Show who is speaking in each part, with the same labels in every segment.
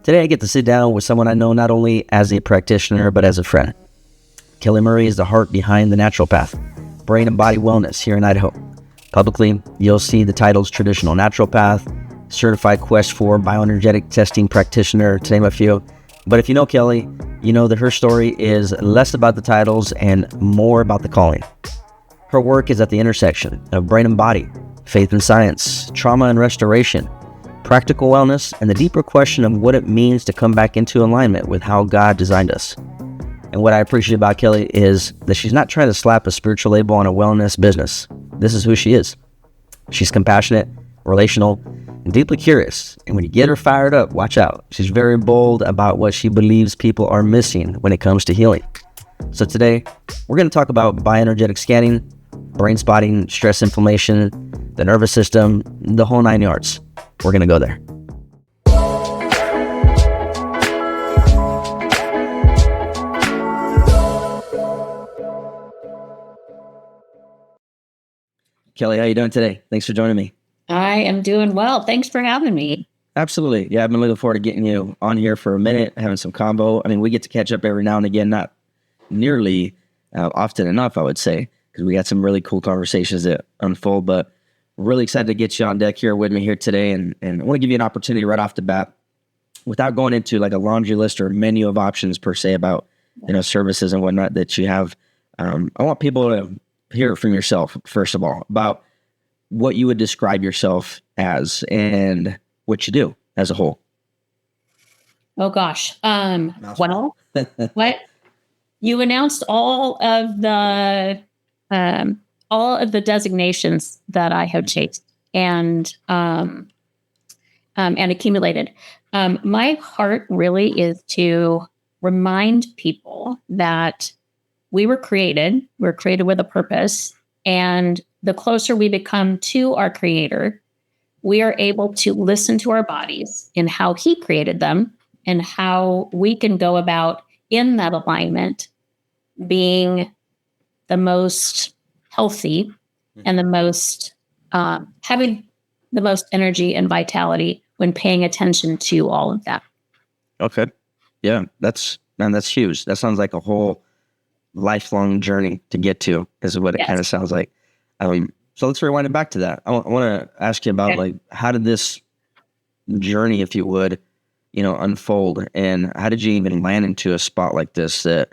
Speaker 1: Today I get to sit down with someone I know not only as a practitioner, but as a friend. Kelly Murray is the heart behind the Natural Path, Brain and Body Wellness here in Idaho. Publicly, you'll see the titles Traditional Natural Path, Certified Quest for Bioenergetic Testing Practitioner, to name a few. But if you know Kelly, you know that her story is less about the titles and more about the calling. Her work is at the intersection of brain and body, faith and science, trauma and restoration, practical wellness, and the deeper question of what it means to come back into alignment with how God designed us. And what I appreciate about Kelly is that she's not trying to slap a spiritual label on a wellness business. This is who she is. She's compassionate, relational, and deeply curious. And when you get her fired up, watch out. She's very bold about what she believes people are missing when it comes to healing. So today, we're going to talk about bioenergetic scanning, brain spotting, stress inflammation, the nervous system, the whole 9 yards. We're going to go there. Kelly, how you doing today? Thanks for joining me.
Speaker 2: I am doing well. Thanks for having me.
Speaker 1: Absolutely. Yeah, I've been looking forward to getting you on here for a minute, having some combo. I mean, we get to catch up every now and again, not nearly often enough, I would say, because we got some really cool conversations that unfold, but really excited to get you on deck here with me here today. And I want to give you an opportunity right off the bat, without going into like a laundry list or menu of options per se about, services and whatnot that you have. I want people to hear it from yourself, first of all, about what you would describe yourself as and what you do as a whole.
Speaker 2: Oh gosh. Well, what you announced all of the designations that I have chased and accumulated. My heart really is to remind people that we're created with a purpose, and the closer we become to our creator, we are able to listen to our bodies and how he created them and how we can go about in that alignment being the most healthy and the most having the most energy and vitality when paying attention to all of that.
Speaker 1: Okay. Yeah, that's huge. That sounds like a whole lifelong journey to get to, is what it kind of sounds like. So let's rewind it back to that. I want to ask you about like, how did this journey, if you would, unfold, and how did you even land into a spot like this that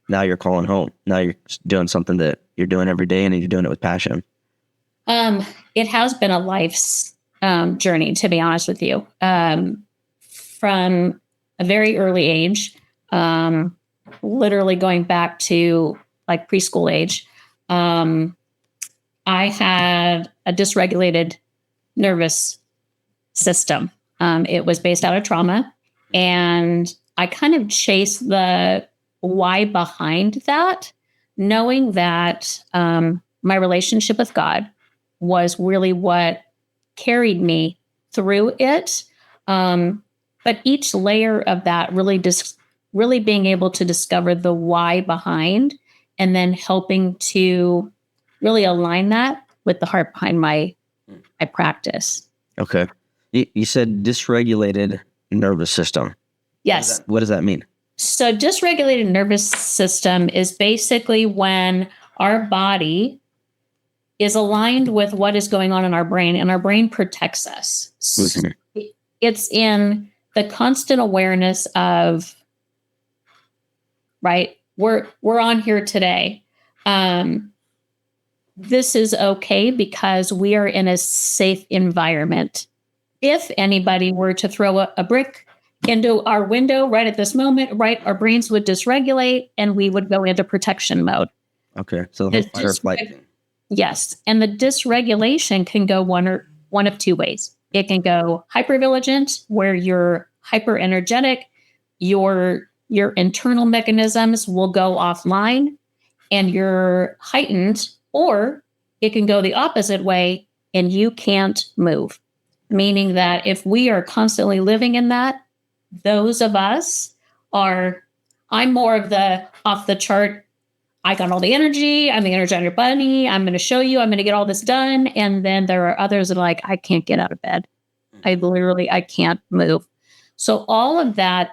Speaker 1: now you're calling home? Now you're doing something that you're doing every day and you're doing it with passion.
Speaker 2: It has been a life's journey, to be honest with you. From a very early age, literally going back to like preschool age, I had a dysregulated nervous system. It was based out of trauma, and I kind of chased the why behind that, knowing that my relationship with God was really what carried me through it. But each layer of that really being able to discover the why behind, and then helping to really align that with the heart behind my practice.
Speaker 1: Okay. You said dysregulated nervous system.
Speaker 2: Yes.
Speaker 1: What does that mean?
Speaker 2: So dysregulated nervous system is basically when our body is aligned with what is going on in our brain, and our brain protects us. Mm-hmm. It's in the constant awareness of, right, we're on here today. This is okay because we are in a safe environment. If anybody were to throw a brick into our window right at this moment, right, our brains would dysregulate and we would go into protection mode.
Speaker 1: Okay, so the fight or flight thing.
Speaker 2: Yes, and the dysregulation can go one of two ways. It can go hypervigilant, where you're hyper energetic, your internal mechanisms will go offline and you're heightened, or it can go the opposite way and you can't move. Meaning that if we are constantly living in that, those of us I'm more of the off the chart, I got all the energy, I'm the energetic bunny, I'm going to show you, I'm going to get all this done. And then there are others that are like, I can't get out of bed. I can't move. So all of that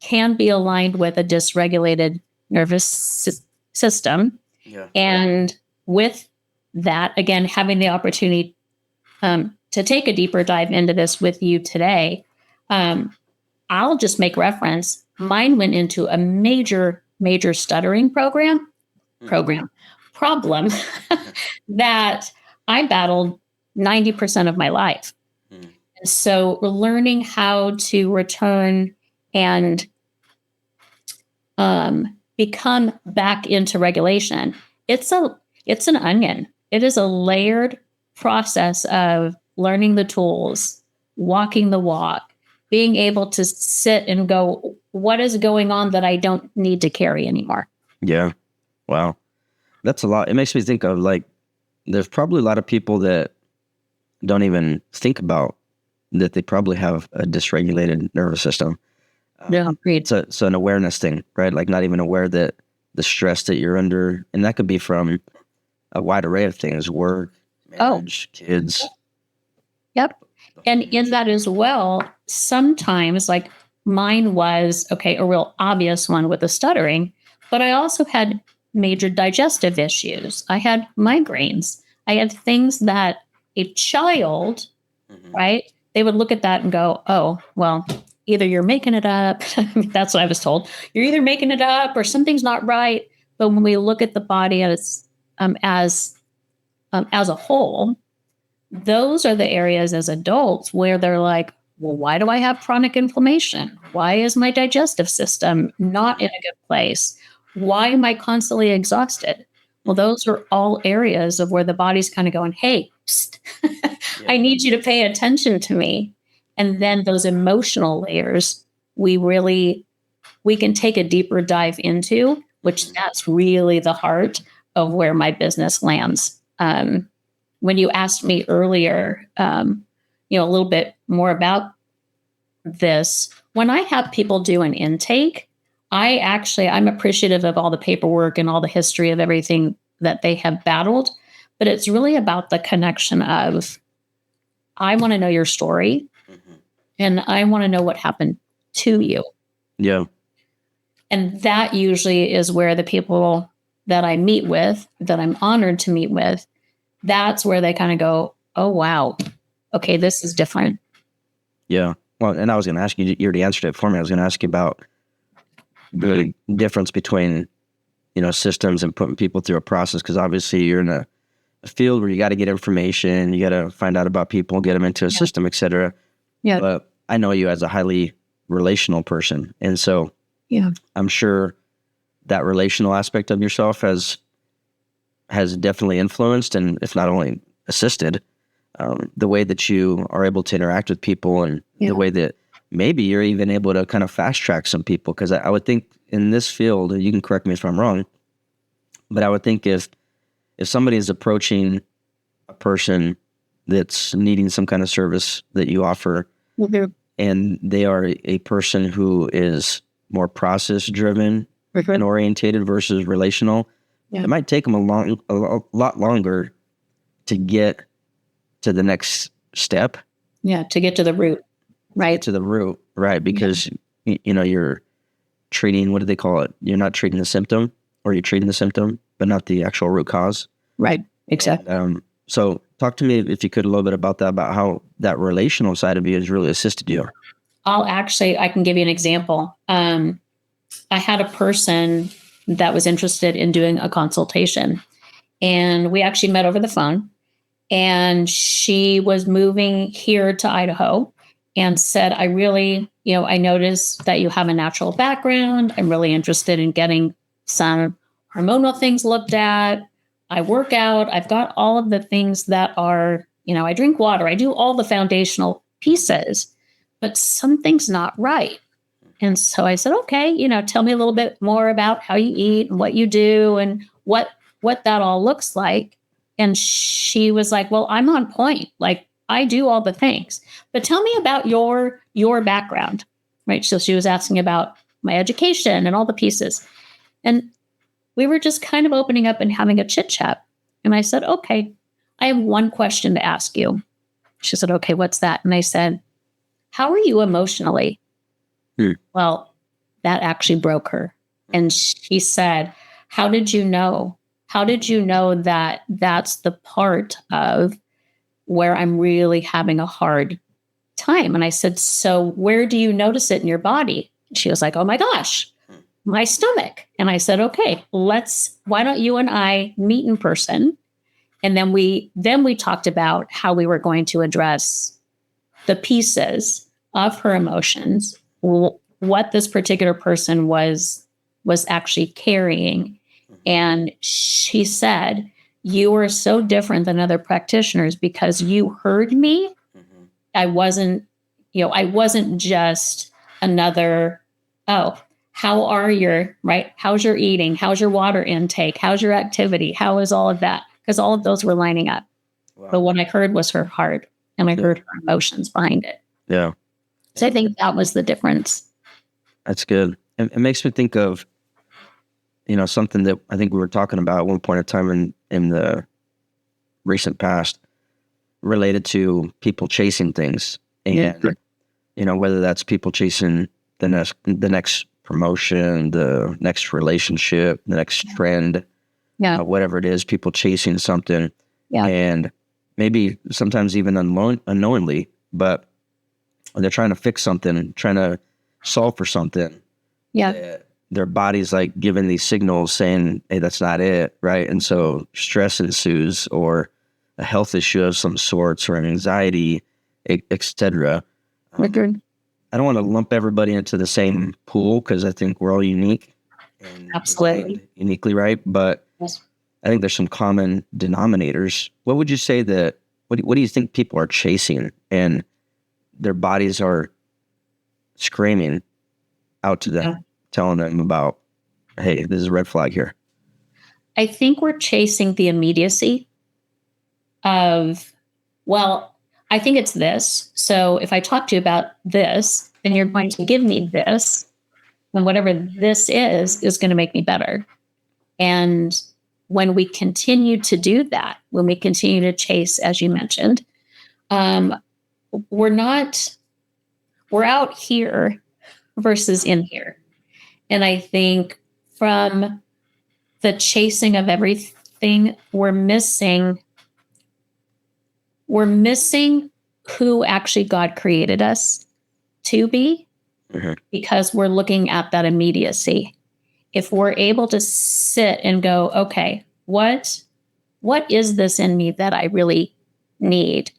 Speaker 2: can be aligned with a dysregulated nervous system.
Speaker 1: Yeah.
Speaker 2: And with that, again, having the opportunity to take a deeper dive into this with you today, I'll just make reference. Mine went into a major, major stuttering problem that I battled 90% of my life.
Speaker 1: Mm.
Speaker 2: And so learning how to return and become back into regulation, it's an onion. It is a layered process of learning the tools, walking the walk, being able to sit and go, what is going on that I don't need to carry anymore?
Speaker 1: Yeah. Wow. That's a lot. It makes me think of like, there's probably a lot of people that don't even think about that they probably have a dysregulated nervous system.
Speaker 2: Yeah, agreed.
Speaker 1: So an awareness thing, right? Like not even aware that the stress that you're under, and that could be from a wide array of things, work, marriage, kids.
Speaker 2: Yep. And in that as well, sometimes like mine was, okay, a real obvious one with the stuttering, but I also had major digestive issues. I had migraines. I had things that a child, right, they would look at that and go, oh, well, either you're making it up. That's what I was told. You're either making it up or something's not right. But when we look at the body as a whole, those are the areas as adults where they're like, well, why do I have chronic inflammation? Why is my digestive system not in a good place? Why am I constantly exhausted? Well, those are all areas of where the body's kind of going, hey, psst, I need you to pay attention to me. And then those emotional layers, we can take a deeper dive into, which that's really the heart of where my business lands. When you asked me earlier, a little bit more about this, when I have people do an intake, I'm appreciative of all the paperwork and all the history of everything that they have battled, but it's really about the connection of, I want to know your story and I want to know what happened to you.
Speaker 1: Yeah.
Speaker 2: And that usually is where the people that I meet with, that I'm honored to meet with, that's where they kind of go, oh, wow, okay, this is different.
Speaker 1: Yeah. Well, and I was going to ask you, you already answered it for me. I was going to ask you about the difference between, systems and putting people through a process. Because obviously you're in a field where you got to get information, you got to find out about people, get them into a system, et cetera.
Speaker 2: Yeah.
Speaker 1: But I know you as a highly relational person. And so I'm sure that relational aspect of yourself has definitely influenced, and if not only assisted, the way that you are able to interact with people, and the way that maybe you're even able to kind of fast track some people. Because I would think in this field, you can correct me if I'm wrong, but I would think if somebody is approaching a person that's needing some kind of service that you offer, and they are a person who is more process driven and orientated versus relational, it might take them a lot longer to get to the next step.
Speaker 2: Yeah, to get to the root, right?
Speaker 1: To the root, right? Because you're treating, what do they call it? You're not treating the symptom, or you're treating the symptom, but not the actual root cause.
Speaker 2: Right. Exactly.
Speaker 1: And, so talk to me, if you could, a little bit about that, about how that relational side of you has really assisted you.
Speaker 2: I can give you an example. I had a person that was interested in doing a consultation, and we actually met over the phone, and she was moving here to Idaho and said, I really, I noticed that you have a natural background. I'm really interested in getting some hormonal things looked at. I work out. I've got all of the things that are, I drink water. I do all the foundational pieces, but something's not right. And so I said, okay, tell me a little bit more about how you eat and what you do and what that all looks like. And she was like, well, I'm on point. Like, I do all the things, but tell me about your background, right? So she was asking about my education and all the pieces. And we were just kind of opening up and having a chit chat. And I said, okay, I have one question to ask you. She said, okay, what's that? And I said, how are you emotionally?
Speaker 1: Hmm.
Speaker 2: Well, that actually broke her. And she said, how did you know? How did you know that that's the part of where I'm really having a hard time? And I said, so where do you notice it in your body? She was like, oh my gosh, my stomach. And I said, okay, why don't you and I meet in person? And then we talked about how we were going to address the pieces of her emotions, what this particular person was actually carrying. And she said, you are so different than other practitioners because you heard me. I wasn't, I wasn't just another, oh, how's your eating? How's your water intake? How's your activity? How is all of that? Because all of those were lining up.
Speaker 1: Wow.
Speaker 2: But what I heard was her heart, and I heard her emotions behind it.
Speaker 1: Yeah.
Speaker 2: So I think that was the difference.
Speaker 1: That's good. It makes me think of, something that I think we were talking about at one point in time in the recent past, related to people chasing things. And, whether that's people chasing the next promotion, the next relationship, the next trend, whatever it is, people chasing something.
Speaker 2: Yeah.
Speaker 1: And maybe sometimes even unknowingly, but they're trying to fix something, trying to solve for something.
Speaker 2: Yeah.
Speaker 1: Their body's like giving these signals saying, hey, that's not it, right? And so stress ensues, or a health issue of some sorts, or an anxiety, etc. I don't want to lump everybody into the same pool, because I think we're all unique and
Speaker 2: Absolutely.
Speaker 1: uniquely right. But
Speaker 2: Yes.
Speaker 1: I think there's some common denominators. What would you say that, what do you think people are chasing and their bodies are screaming out to them, telling them about, hey, this is a red flag here?
Speaker 2: I think we're chasing the immediacy of, well, I think it's this. So if I talk to you about this, then you're going to give me this. And whatever this is going to make me better. And when we continue to do that, when we continue to chase, as you mentioned, we're out here versus in here. And I think from the chasing of everything, we're missing who actually God created us to be, because we're looking at that immediacy. If we're able to sit and go, okay, what is this in me that I really need?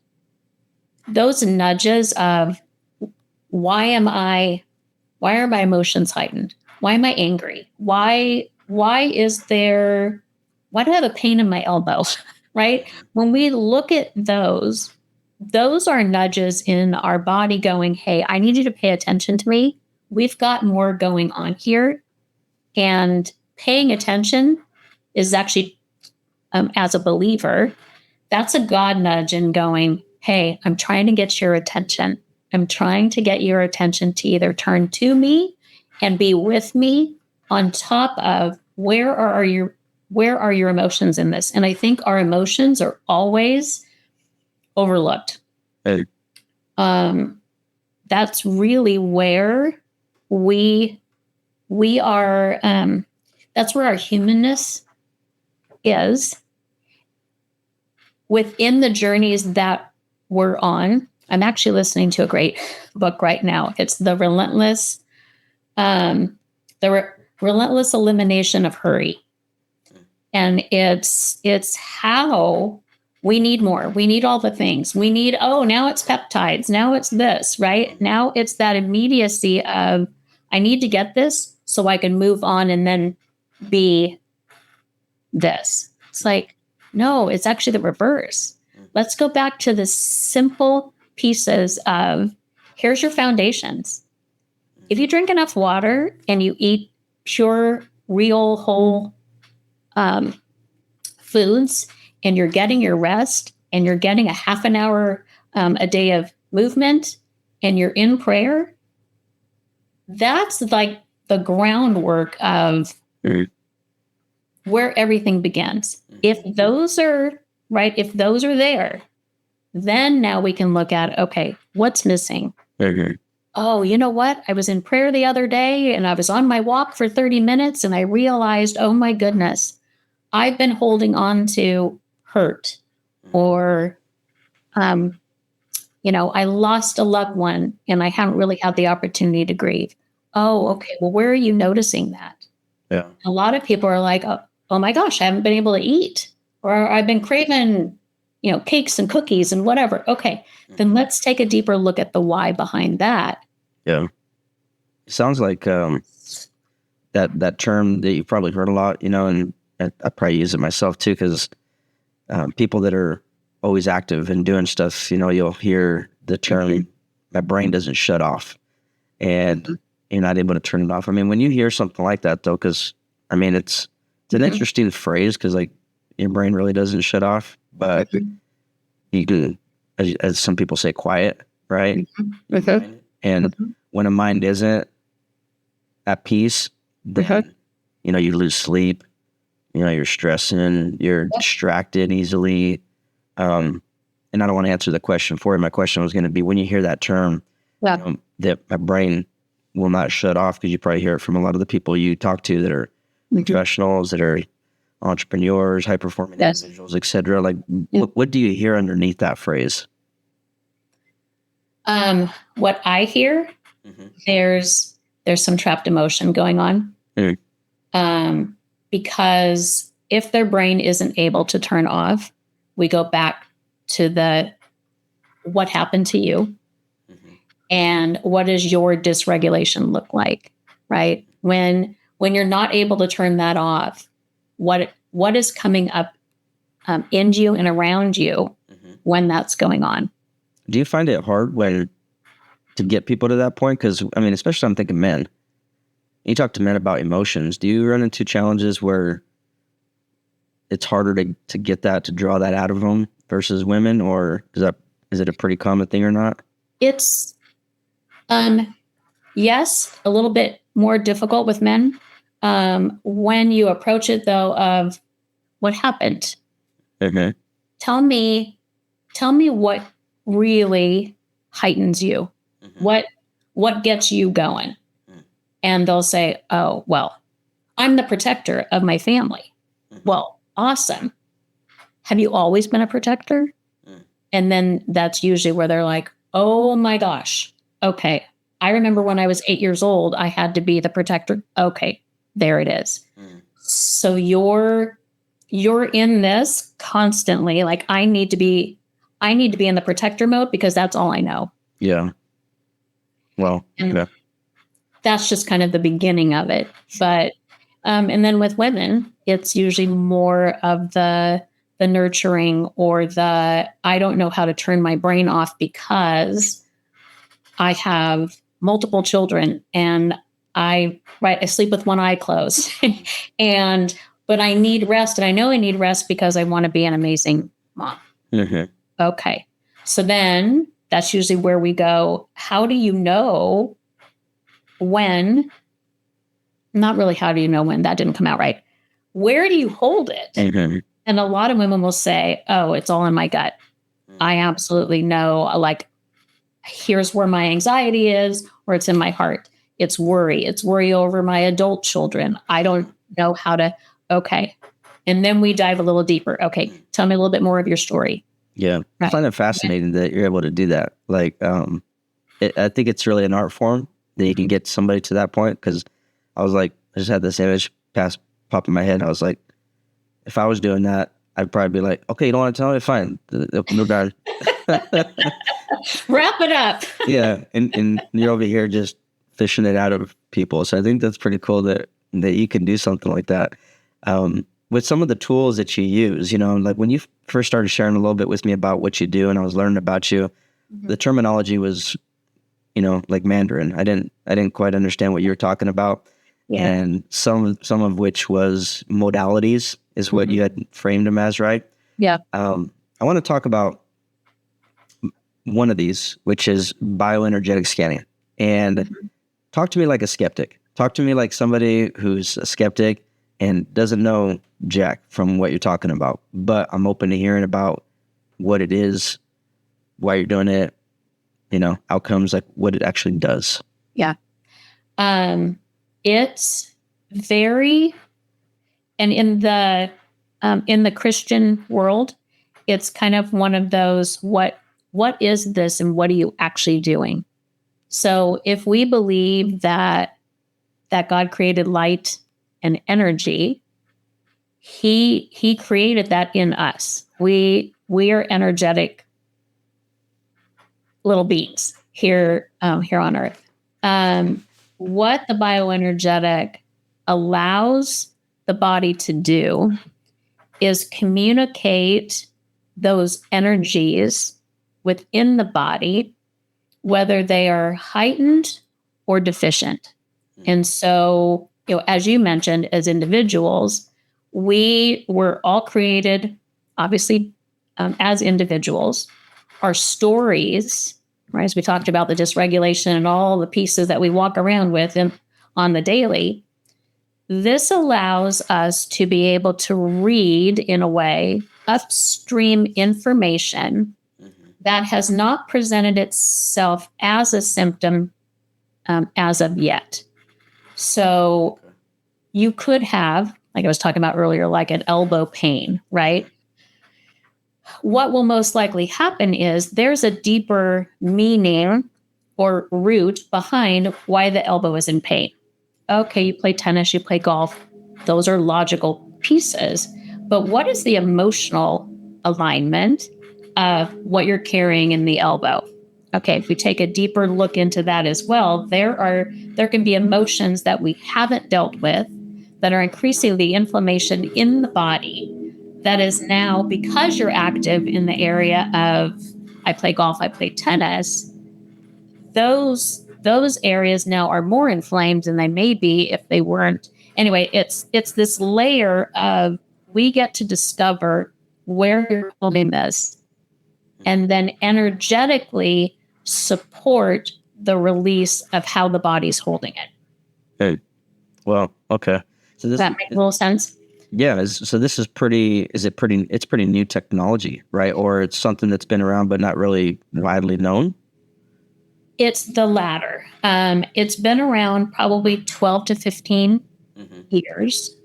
Speaker 2: Those nudges of why are my emotions heightened? Why am I angry? Why do I have a pain in my elbow? Right? When we look at those are nudges in our body going, hey, I need you to pay attention to me. We've got more going on here. And paying attention is actually, as a believer, that's a God nudge in going, hey, I'm trying to get your attention. I'm trying to get your attention to either turn to me and be with me, on top of where are your emotions in this? And I think our emotions are always overlooked.
Speaker 1: Hey.
Speaker 2: That's really where we are, that's where our humanness is within the journeys that we're on. I'm actually listening to a great book right now. It's the relentless elimination of hurry. And it's how we need more. We need all the things. We need, now it's peptides. Now it's this, right? Now it's that immediacy of, I need to get this so I can move on and then be this. It's like, no, it's actually the reverse. Let's go back to the simple pieces of, here's your foundations. If you drink enough water and you eat pure, real, whole foods, and you're getting your rest, and you're getting a half an hour a day of movement, and you're in prayer, that's like the groundwork of where everything begins. If those are right, if those are there, then now we can look at, okay, what's missing? oh, you know what? I was in prayer the other day and I was on my walk for 30 minutes and I realized, oh my goodness, I've been holding on to hurt or, um, I lost a loved one and I haven't really had the opportunity to grieve. Oh, okay. Well, where are you noticing that?
Speaker 1: Yeah.
Speaker 2: A lot of people are like, oh my gosh, I haven't been able to eat, or I've been craving, cakes and cookies and whatever. Okay, then let's take a deeper look at the why behind that.
Speaker 1: Yeah. Sounds like that term that you've probably heard a lot, and I probably use it myself too, because people that are always active and doing stuff, you'll hear the term, my brain doesn't shut off, and you're not able to turn it off. I mean, when you hear something like that, though, because, I mean, it's an interesting phrase, because, like, your brain really doesn't shut off, but you can, as some people say, quiet, right? And when a mind isn't at peace, then, you lose sleep, you're stressing, you're distracted easily. And I don't want to answer the question for you. My question was going to be, when you hear that term, that my brain will not shut off, because you probably hear it from a lot of the people you talk to that are professionals, that are entrepreneurs, high-performing individuals, etc. Like, what do you hear underneath that phrase?
Speaker 2: What I hear, there's some trapped emotion going on. Because if their brain isn't able to turn off, we go back to what happened to you and what does your dysregulation look like, right? When you're not able to turn that off, what is coming up in you and around you when that's going on?
Speaker 1: Do you find it hard to get people to that point? Because, I mean, especially I'm thinking men. You talk to men about emotions. Do you run into challenges where it's harder to get that, to draw that out of them versus women, or is it a pretty common thing or not?
Speaker 2: It's yes, a little bit more difficult with men. When you approach it, though, of what happened.
Speaker 1: Okay.
Speaker 2: Tell me what really heightens you. What gets you going? And they'll say, oh, well, I'm the protector of my family. Well, awesome. Have you always been a protector? And then that's usually where they're like, oh my gosh. Okay. I remember when I was 8 years old, I had to be the protector. Okay. There it is. So you're in this constantly. Like, I need to be in the protector mode because that's all I know.
Speaker 1: Yeah. Well, yeah.
Speaker 2: That's just kind of the beginning of it. But, and then with women, it's usually more of the nurturing, or I don't know how to turn my brain off because I have multiple children and I sleep with one eye closed but I need rest, and I know I need rest because I want to be an amazing mom. Okay. So then that's usually where we go. How do you know when? Not really how do you know when, that didn't come out right. Where do you hold it? And a lot of women will say, oh, it's all in my gut. I absolutely know, like, here's where my anxiety is, or it's in my heart. It's worry. It's worry over my adult children. I don't know how to, okay. And then we dive a little deeper. Okay, tell me a little bit more of your story.
Speaker 1: Yeah. I find it fascinating that you're able to do that. Like, I think it's really an art form that you can get somebody to that point, because I was like, I just had this image pop in my head. I was like, if I was doing that, I'd probably be like, okay, you don't want to tell me? Fine. No doubt.
Speaker 2: Wrap it up.
Speaker 1: Yeah. And you're over here just fishing it out of people. So I think that's pretty cool that you can do something like that. With some of the tools that you use, like when you first started sharing a little bit with me about what you do and I was learning about you, the terminology was, like Mandarin. I didn't quite understand what you were talking about. Yeah. And some of which was modalities is what you had framed them as, right?
Speaker 2: Yeah.
Speaker 1: I want to talk about one of these, which is bioenergetic scanning. And talk to me like a skeptic. Talk to me like somebody who's a skeptic and doesn't know jack from what you're talking about. But I'm open to hearing about what it is, why you're doing it, outcomes, like what it actually does?
Speaker 2: Yeah. It's very, and in the Christian world, it's kind of one of those, what is this and what are you actually doing? So if we believe that God created light and energy, he created that in us. We are energetic little beings here on earth. What the bioenergetic allows the body to do is communicate those energies within the body, whether they are heightened or deficient. And so, as you mentioned, as individuals, we were all created, obviously, as individuals. Our stories, right, as we talked about the dysregulation and all the pieces that we walk around with on the daily, this allows us to be able to read, in a way, upstream information that has not presented itself as a symptom as of yet. So you could have, like I was talking about earlier, like an elbow pain, right? What will most likely happen is there's a deeper meaning or root behind why the elbow is in pain. Okay, you play tennis, you play golf. Those are logical pieces. But what is the emotional alignment of what you're carrying in the elbow? Okay, if we take a deeper look into that as well, there can be emotions that we haven't dealt with that are increasing the inflammation in the body that is now, because you're active in the area of, I play golf, I play tennis, those areas now are more inflamed than they may be if they weren't. Anyway, it's this layer of, we get to discover where you're holding this and then energetically support the release of how the body's holding it.
Speaker 1: Hey, well, okay. So
Speaker 2: Does that make a little sense?
Speaker 1: Yeah. So this is pretty new technology, right? Or it's something that's been around but not really widely known?
Speaker 2: It's the latter. It's been around probably 12 to 15 years.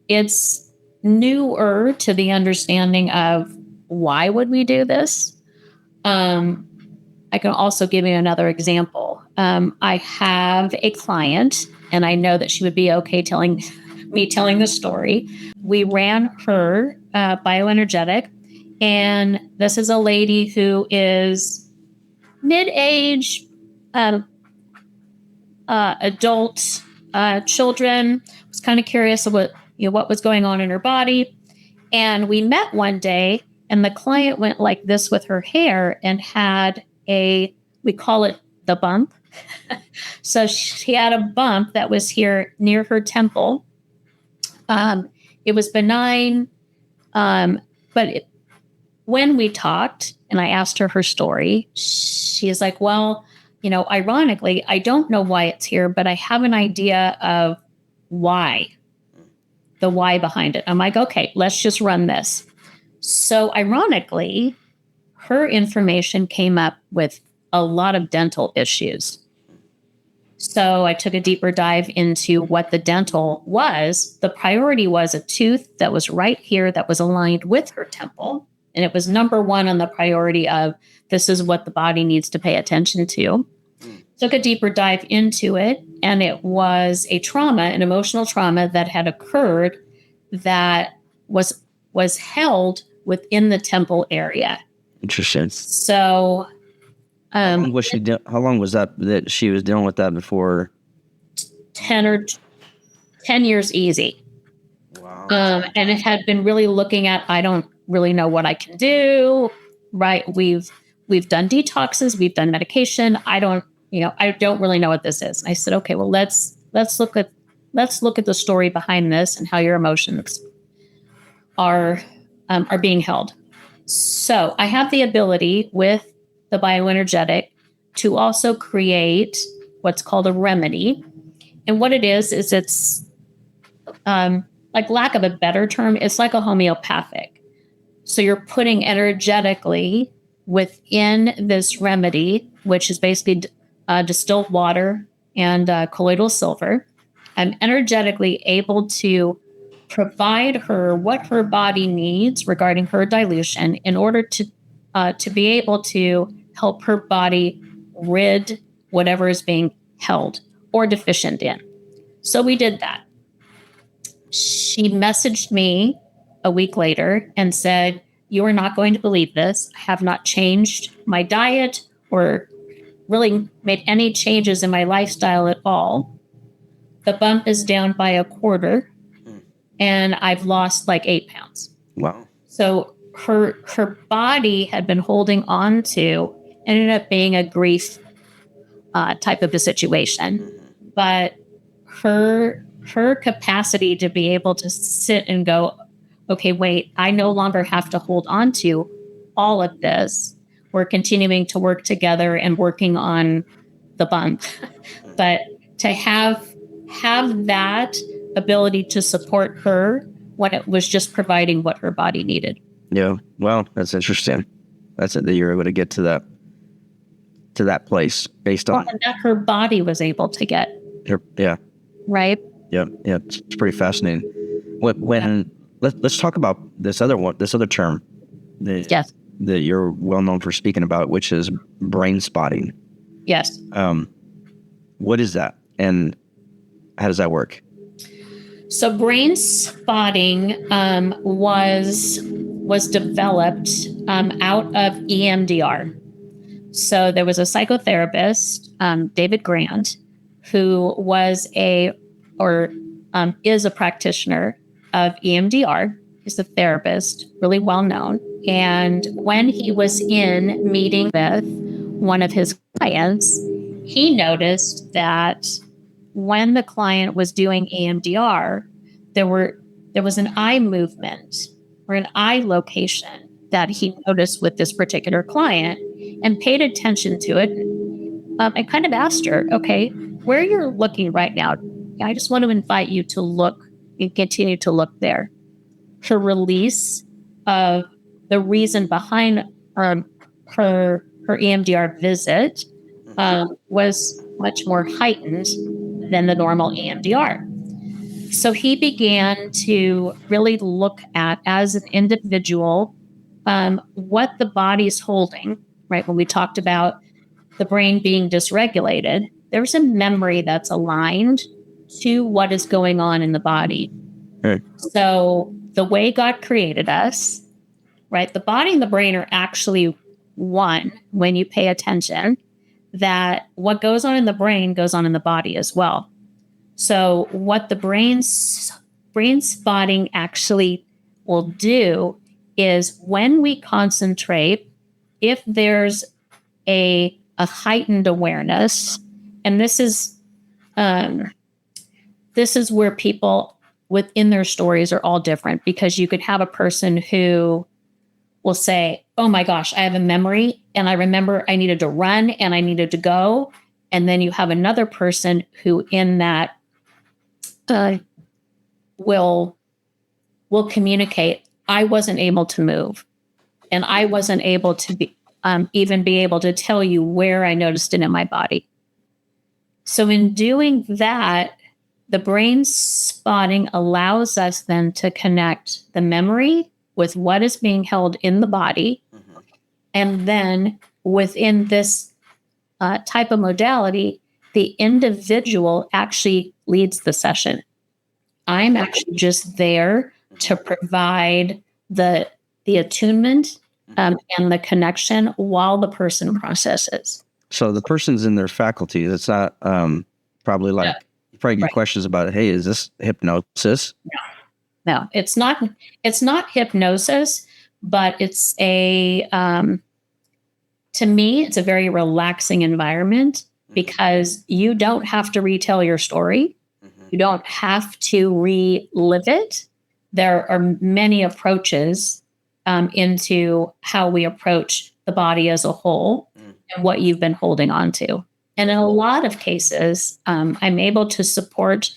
Speaker 2: It's newer to the understanding of why would we do this. I can also give you another example. I have a client, and I know that she would be okay telling the story. We ran her bioenergetic, and this is a lady who is mid-age, adult, children. Was kind of curious of what was going on in her body, and we met one day, and the client went like this with her hair and had we call it the bump. So she had a bump that was here near her temple. It was benign, but when we talked and I asked her story, she is like, well, ironically, I don't know why it's here, but I have an idea of the why behind it. I'm like, okay, let's just run this. So ironically, her information came up with a lot of dental issues. So I took a deeper dive into what the dental was. The priority was a tooth that was right here that was aligned with her temple. And it was number one on the priority of, this is what the body needs to pay attention to. Took a deeper dive into it. And it was a trauma, an emotional trauma that had occurred that was held within the temple area.
Speaker 1: Interesting.
Speaker 2: So
Speaker 1: how long was that she was dealing with that before?
Speaker 2: 10 years easy.
Speaker 1: Wow.
Speaker 2: And it had been really looking at, I don't really know what I can do. Right. We've done detoxes, we've done medication. I don't really know what this is. I said, okay, well, let's look at the story behind this and how your emotions are being held. So I have the ability with the bioenergetic to also create what's called a remedy. And what it is it's, like lack of a better term, it's like a homeopathic. So you're putting energetically within this remedy, which is basically distilled water and colloidal silver, I'm energetically able to provide her what her body needs regarding her dilution in order to be able to help her body rid whatever is being held or deficient in. So we did that. She messaged me a week later and said, "You are not going to believe this. I have not changed my diet or really made any changes in my lifestyle at all. The bump is down by a quarter, and I've lost like 8 pounds."
Speaker 1: Wow.
Speaker 2: So her body had been holding on to, ended up being a grief type of a situation, but her capacity to be able to sit and go, okay, wait, I no longer have to hold on to all of this. We're continuing to work together and working on the bump, but to have that ability to support her when it was just providing what her body needed.
Speaker 1: Yeah. Well, that's interesting. That's it, that you're able to get to that place based on
Speaker 2: And that her body was able to get.
Speaker 1: her. Yeah.
Speaker 2: Right.
Speaker 1: Yeah. Yeah. It's pretty fascinating. Let's talk about this other term
Speaker 2: Yes.
Speaker 1: that you're well known for speaking about, which is brain spotting.
Speaker 2: Yes.
Speaker 1: What is that, and how does that work?
Speaker 2: So brain spotting was developed out of EMDR. So there was a psychotherapist, David Grant, who was is a practitioner of EMDR. He's a therapist, really well known. And when he was in meeting with one of his clients, he noticed that when the client was doing EMDR, there was an eye movement or an eye location that he noticed with this particular client and paid attention to it. I kind of asked her, okay, where you're looking right now, I just want to invite you to look and continue to look there. Her release of the reason behind her EMDR visit was much more heightened than the normal EMDR. So he began to really look at, as an individual, what the body's holding, right? When we talked about the brain being dysregulated, there's a memory that's aligned to what is going on in the body.
Speaker 1: Right.
Speaker 2: So the way God created us, right? The body and the brain are actually one when you pay attention, that what goes on in the brain goes on in the body as well. So what the brain spotting actually will do is, when we concentrate, if there's a heightened awareness, and this is where people within their stories are all different, because you could have a person who will say, oh my gosh, I have a memory and I remember I needed to run and I needed to go. And then you have another person who in that will communicate, I wasn't able to move and I wasn't able to even be able to tell you where I noticed it in my body. So in doing that, the brain spotting allows us then to connect the memory with what is being held in the body. Mm-hmm. And then within this type of modality, the individual actually leads the session. I'm actually just there to provide the attunement and the connection while the person processes.
Speaker 1: So the person's in their faculty. It's not probably like, you probably get right. questions about, hey, is this hypnosis?
Speaker 2: No, it's not. It's not hypnosis, but it's to me, it's a very relaxing environment, because you don't have to retell your story. Mm-hmm. You don't have to relive it. There are many approaches into how we approach the body as a whole and what you've been holding on to. And in a lot of cases, I'm able to support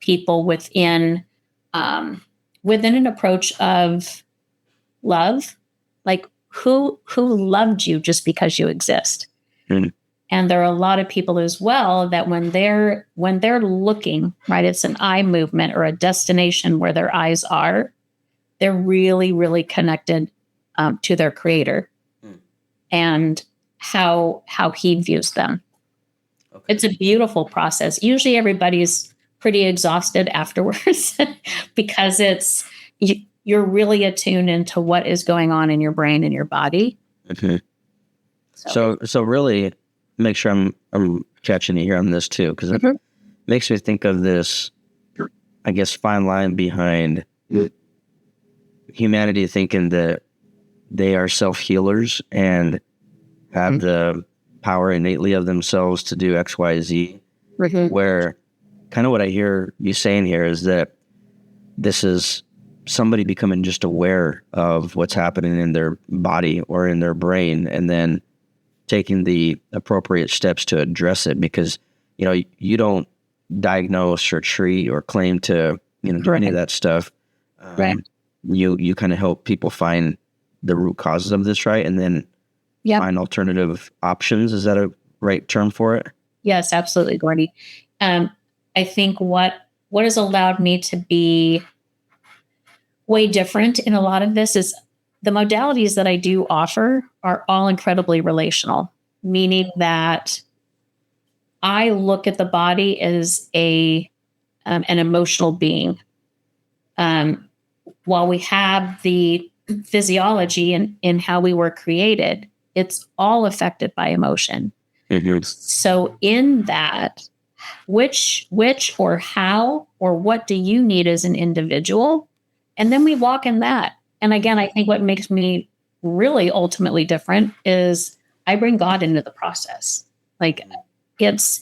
Speaker 2: people within an approach of love, like who loved you just because you exist.
Speaker 1: Mm.
Speaker 2: And there are a lot of people as well that when they're looking, right, it's an eye movement or a destination where their eyes are, they're really, really connected to their creator and how he views them. Okay. It's a beautiful process. Usually everybody's pretty exhausted afterwards because you're really attuned into what is going on in your brain and your body.
Speaker 1: Okay. So really make sure I'm catching you here on this too, because it makes me think of this, I guess, fine line behind humanity thinking that they are self-healers and have the power innately of themselves to do X, Y, Z, where kind of what I hear you saying here is that this is somebody becoming just aware of what's happening in their body or in their brain and then taking the appropriate steps to address it, because, you don't diagnose or treat or claim to, do any of that stuff. You kind of help people find the root causes of this, right? And then find alternative options. Is that a right term for it?
Speaker 2: Yes, absolutely, Gordy. I think what has allowed me to be way different in a lot of this is the modalities that I do offer are all incredibly relational, meaning that I look at the body as an emotional being. While we have the physiology in how we were created, it's all affected by emotion. So in that, which or how or what do you need as an individual? And then we walk in that. And again, I think what makes me really ultimately different is I bring God into the process. Like, it's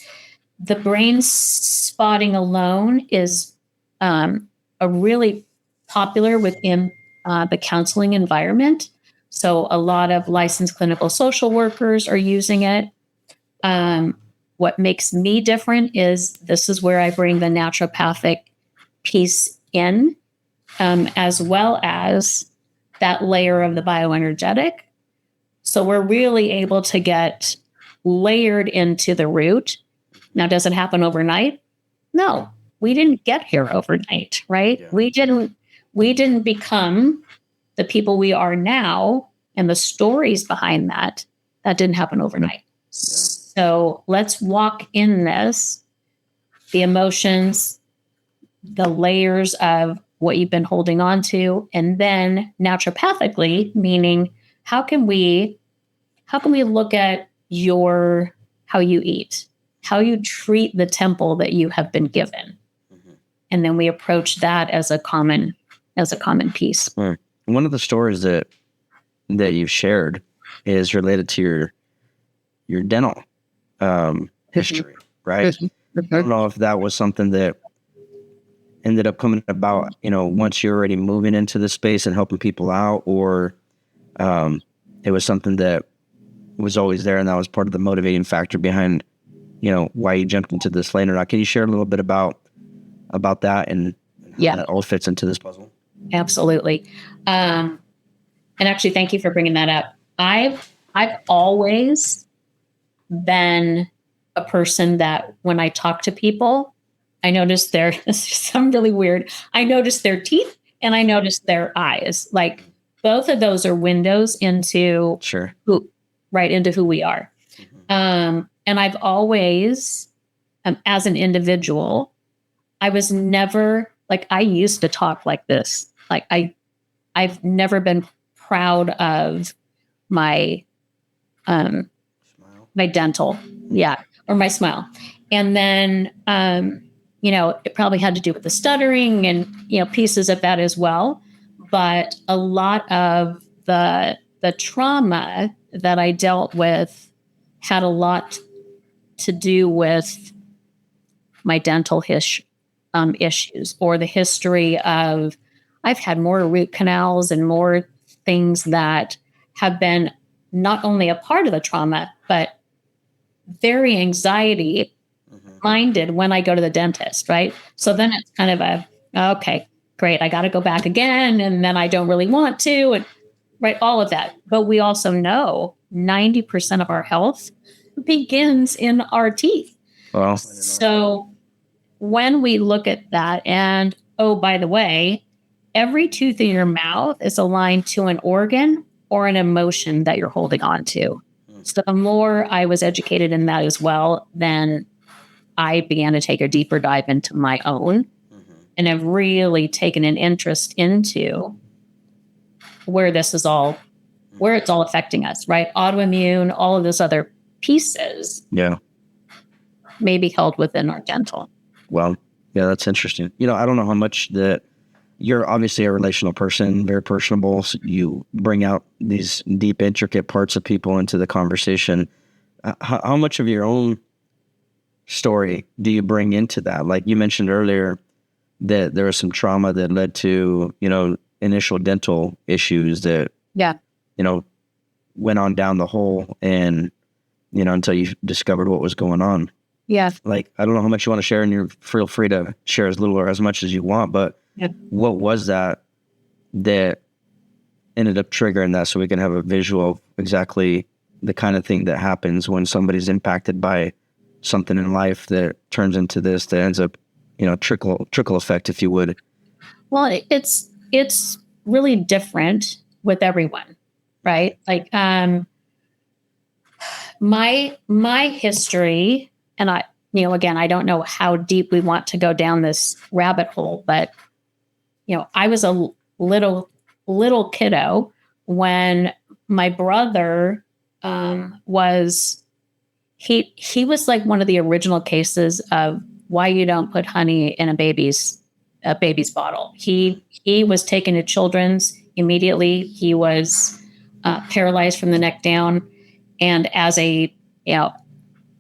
Speaker 2: the brain spotting alone is a really popular within the counseling environment. So a lot of licensed clinical social workers are using it. What makes me different is this is where I bring the naturopathic piece in, as well as that layer of the bioenergetic. So we're really able to get layered into the root. Now, does it happen overnight? No, we didn't get here overnight, right? Yeah. We didn't become the people we are now, and the stories behind that didn't happen overnight. Yeah. So let's walk in this, the emotions, the layers of what you've been holding on to, and then naturopathically, meaning how can we look at how you eat, how you treat the temple that you have been given, and then we approach that as a common piece.
Speaker 1: One of the stories that you've shared is related to your dental history, right? I don't know if that was something that ended up coming about, once you're already moving into the space and helping people out, or it was something that was always there and that was part of the motivating factor behind, why you jumped into this lane or not. Can you share a little bit about that and how that all fits into this puzzle?
Speaker 2: Absolutely. And actually, thank you for bringing that up. I've always been a person that when I talk to people, I notice this is something really weird. I notice their teeth and I notice their eyes. Like, both of those are windows into into who we are. And I've always, as an individual, I was never like, I used to talk like this. Like, I've never been proud of my my dental, or my smile. And then it probably had to do with the stuttering and pieces of that as well. But a lot of the trauma that I dealt with had a lot to do with my dental issues, or the history of I've had more root canals and more things that have been not only a part of the trauma, but very anxiety minded when I go to the dentist, right? So then it's kind of okay, great, I got to go back again, and then I don't really want to, right? All of that. But we also know 90% of our health begins in our teeth.
Speaker 1: Well,
Speaker 2: So when we look at that, and oh, by the way, every tooth in your mouth is aligned to an organ or an emotion that you're holding on to. So the more I was educated in that as well, then I began to take a deeper dive into my own and have really taken an interest into where this is all, where it's all affecting us, right? Autoimmune, all of those other pieces
Speaker 1: yeah.
Speaker 2: may be held within our dental.
Speaker 1: Well, yeah, that's interesting. I don't know how much that you're obviously a relational person, very personable. So you bring out these deep, intricate parts of people into the conversation. How much of your own story do you bring into that? Like you mentioned earlier that there was some trauma that led to, initial dental issues that,
Speaker 2: Yeah.
Speaker 1: went on down the hole and, until you discovered what was going on.
Speaker 2: Yeah.
Speaker 1: Like, I don't know how much you want to share, and you feel free to share as little or as much as you want, but what was that ended up triggering that, so we can have a visual of exactly the kind of thing that happens when somebody's impacted by something in life that turns into this, that ends up, trickle effect, if you would.
Speaker 2: Well, it's really different with everyone, right? Like my history, and again, I don't know how deep we want to go down this rabbit hole, but I was a little kiddo when my brother was he was like one of the original cases of why you don't put honey in a baby's bottle. He was taken to children's immediately. He was paralyzed from the neck down, and as a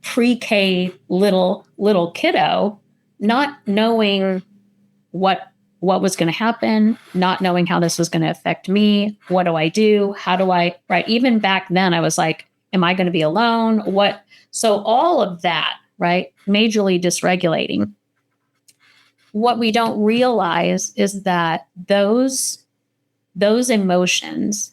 Speaker 2: pre-K little kiddo, not knowing what was going to happen, not knowing how this was going to affect me. What do I do? How do I, right? Even back then I was like, am I going to be alone? What? So all of that, right? Majorly dysregulating. What we don't realize is that those emotions,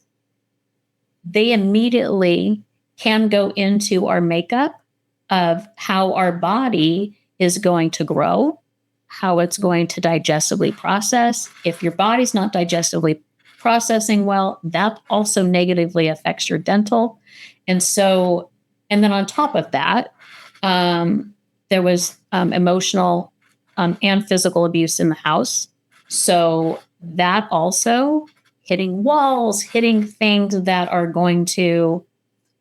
Speaker 2: they immediately can go into our makeup of how our body is going to grow, how it's going to digestively process. If your body's not digestively processing well, that also negatively affects your dental. And then on top of that, there was emotional and physical abuse in the house. So that also hitting walls, hitting things that are going to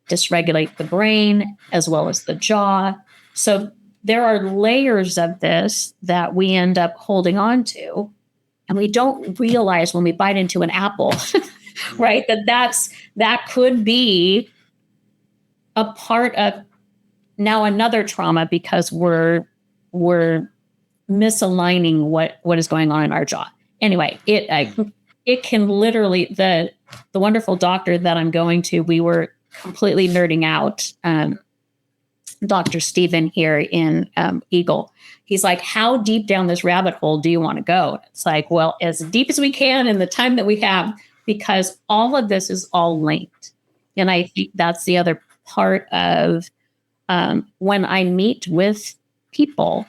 Speaker 2: dysregulate the brain as well as the jaw. So there are layers of this that we end up holding on to, and we don't realize when we bite into an apple, right? That could be a part of now another trauma because we're misaligning what is going on in our jaw. Anyway, it can literally, the wonderful doctor that I'm going to, we were completely nerding out. Dr. Stephen here in Eagle. He's like, how deep down this rabbit hole do you want to go? It's like, well, as deep as we can in the time that we have, because all of this is all linked. And I think that's the other part of when I meet with people,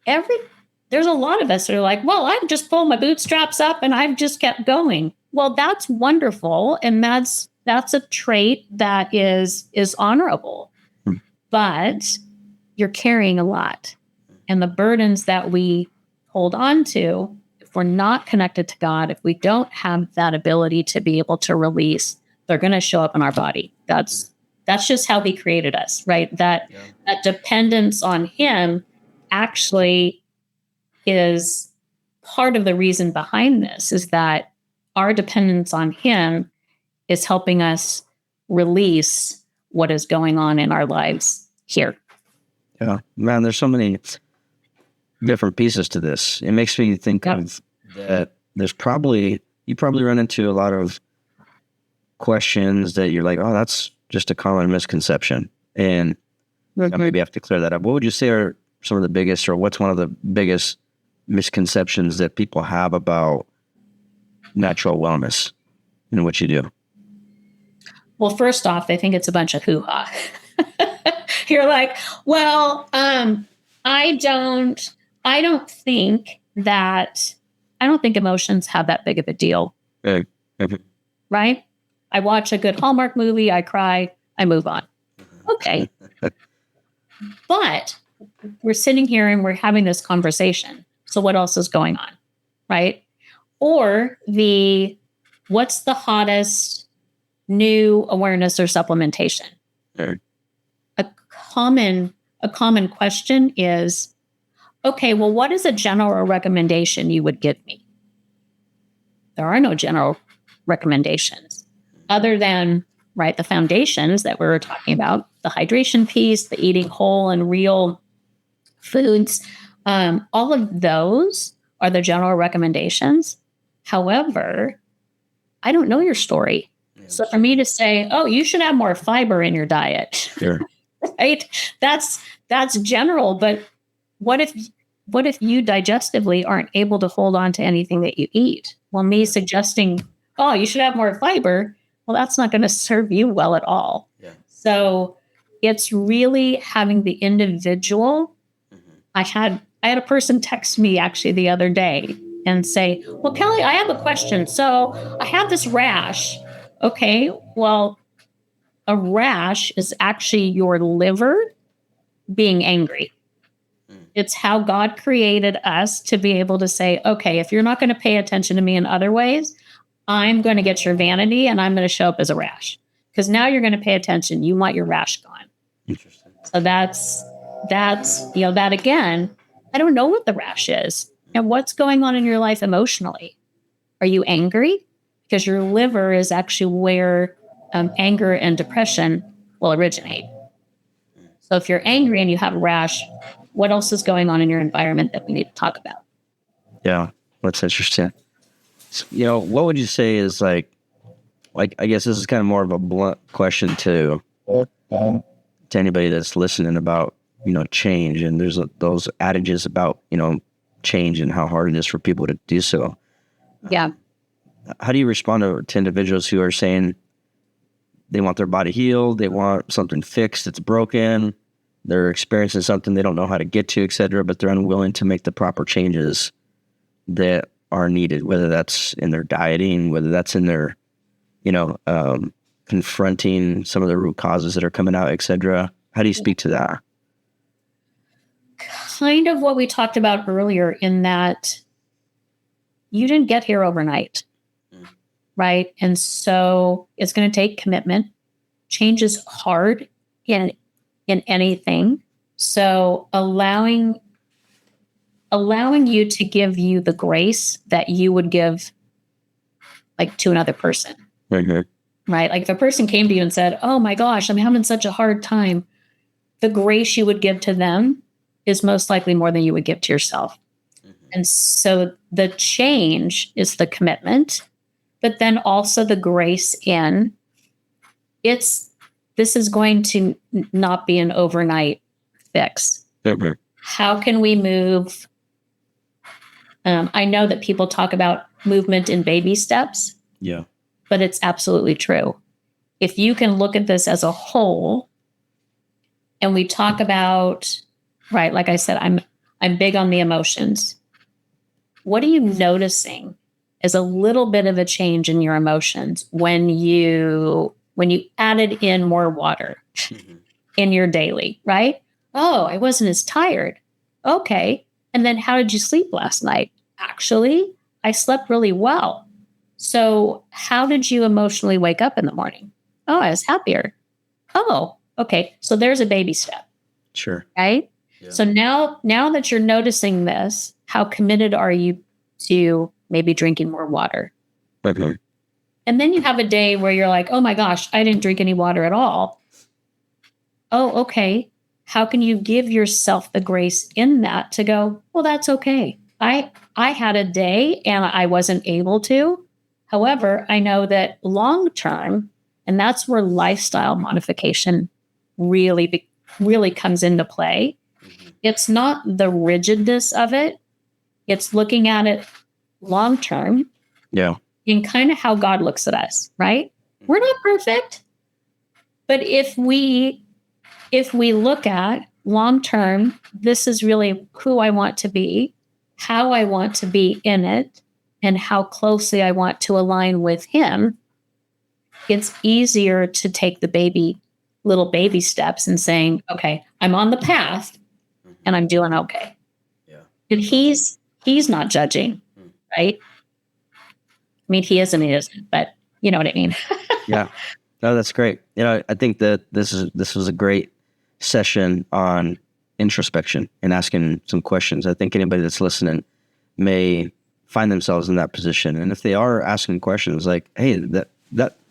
Speaker 2: there's a lot of us that are like, well, I've just pulled my bootstraps up and I've just kept going. Well, that's wonderful. And that's a trait that is honorable. But you're carrying a lot. And the burdens that we hold on to, if we're not connected to God, if we don't have that ability to be able to release, they're going to show up in our body. That's just how He created us, right? That dependence on Him actually is part of the reason behind this, is that our dependence on Him is helping us release what is going on in our lives here.
Speaker 1: Yeah, man, there's so many different pieces to this. It makes me think of that you probably run into a lot of questions that you're like, oh, that's just a common misconception. And maybe I have to clear that up. What would you say are some of the biggest, or what's one of the biggest misconceptions that people have about natural wellness? in what you do?
Speaker 2: Well, first off, they think it's a bunch of hoo-ha. You're like, well, I don't I don't think that I don't think emotions have that big of a deal,
Speaker 1: Uh,
Speaker 2: right? I watch a good Hallmark movie, I cry, I move on. Okay. But we're sitting here and we're having this conversation. So what else is going on? Right? Or what's the hottest new awareness or supplementation?
Speaker 1: uh,
Speaker 2: A common question is, okay, well, what is a general recommendation you would give me? There are no general recommendations other than, right, the foundations that we were talking about, the hydration piece, the eating whole and real foods. All of those are the general recommendations. However, I don't know your story. So for me to say, oh, you should have more fiber in your diet,
Speaker 1: sure.
Speaker 2: right? That's general, but what if you digestively aren't able to hold on to anything that you eat? Well, me suggesting, oh, you should have more fiber, well, that's not going to serve you well at all.
Speaker 1: Yeah.
Speaker 2: So it's really having the individual. I had a person text me actually the other day and say, well, Kelly, I have a question. So I have this rash. Okay, well, a rash is actually your liver being angry. It's how God created us to be able to say, okay, if you're not going to pay attention to me in other ways, I'm going to get your vanity and I'm going to show up as a rash. Because now you're going to pay attention. You want your rash gone.
Speaker 1: Interesting.
Speaker 2: So that's that again. I don't know what the rash is. And what's going on in your life emotionally? Are you angry? Because your liver is actually where anger and depression will originate. So if you're angry and you have a rash, what else is going on in your environment that we need to talk about?
Speaker 1: Yeah, that's interesting. So, what would you say is like I guess this is kind of more of a blunt question to anybody that's listening about, change. And there's those adages about, change and how hard it is for people to do so.
Speaker 2: Yeah.
Speaker 1: How do you respond to individuals who are saying they want their body healed, they want something fixed, it's broken, they're experiencing something they don't know how to get to, et cetera, but they're unwilling to make the proper changes that are needed, whether that's in their dieting, whether that's in their, confronting some of the root causes that are coming out, et cetera. How do you speak to that?
Speaker 2: Kind of what we talked about earlier, in that you didn't get here overnight, right? And so it's going to take commitment. Change is hard in anything. So allowing you to give you the grace that you would give like to another person.
Speaker 1: Mm-hmm.
Speaker 2: Right? Like if a person came to you and said, oh my gosh, I'm having such a hard time, the grace you would give to them is most likely more than you would give to yourself. Mm-hmm. And so the change is the commitment, but then also the grace in this is going to not be an overnight fix.
Speaker 1: Mm-hmm.
Speaker 2: How can we move? I know that people talk about movement in baby steps.
Speaker 1: Yeah.
Speaker 2: But it's absolutely true. If you can look at this as a whole, and we talk about, right, like I said, I'm big on the emotions. What are you noticing as a little bit of a change in your emotions when you added in more water in your daily, right? Oh, I wasn't as tired. Okay. And then how did you sleep last night? Actually, I slept really well. So how did you emotionally wake up in the morning? Oh, I was happier. Oh, okay. So there's a baby step.
Speaker 1: Sure.
Speaker 2: Right? Yeah. So now that you're noticing this, how committed are you to maybe drinking more water?
Speaker 1: Mm-hmm.
Speaker 2: And then you have a day where you're like, oh my gosh, I didn't drink any water at all. Oh, okay. How can you give yourself the grace in that to go, well, that's okay. I had a day and I wasn't able to. However, I know that long term, and that's where lifestyle modification really comes into play. Mm-hmm. It's not the rigidness of it. It's looking at it long term.
Speaker 1: Yeah.
Speaker 2: in kind of how God looks at us, right? We're not perfect. But if we look at long term, this is really who I want to be, how I want to be in it, and how closely I want to align with him, it's easier to take the little baby steps and saying, okay, I'm on the path and I'm doing okay.
Speaker 1: Yeah.
Speaker 2: And he's not judging, right? I mean, he is and he isn't, but you know what I mean?
Speaker 1: Yeah. No, that's great. I think that this was a great session on introspection and asking some questions. I think anybody that's listening may find themselves in that position. And if they are asking questions like, hey, that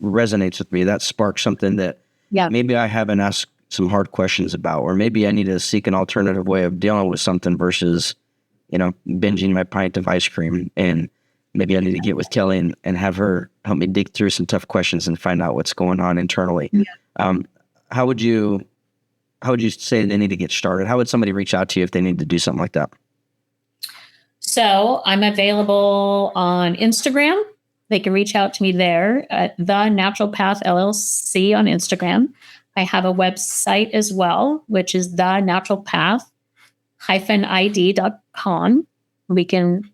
Speaker 1: resonates with me, that sparks something that maybe I haven't asked some hard questions about, or maybe I need to seek an alternative way of dealing with something versus, binging my pint of ice cream. And maybe I need to get with Kelly and have her help me dig through some tough questions and find out what's going on internally. Yeah. How would you say they need to get started? How would somebody reach out to you if they need to do something like that?
Speaker 2: So I'm available on Instagram. They can reach out to me there at The Natural Path LLC on Instagram. I have a website as well, which is thenatural-path-id.com. We can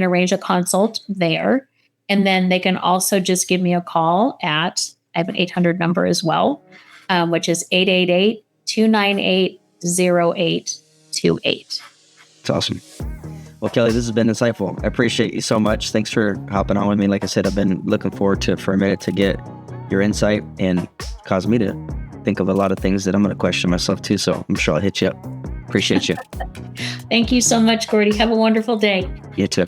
Speaker 2: arrange a consult there. And then they can also just give me a call I have an 800 number as well, which is 888-298-0828.
Speaker 1: It's awesome. Well, Kelly, this has been insightful. I appreciate you so much. Thanks for hopping on with me. Like I said, I've been looking forward to it for a minute to get your insight and cause me to think of a lot of things that I'm going to question myself too. So I'm sure I'll hit you up. Appreciate you.
Speaker 2: Thank you so much, Gordy. Have a wonderful day.
Speaker 1: You too.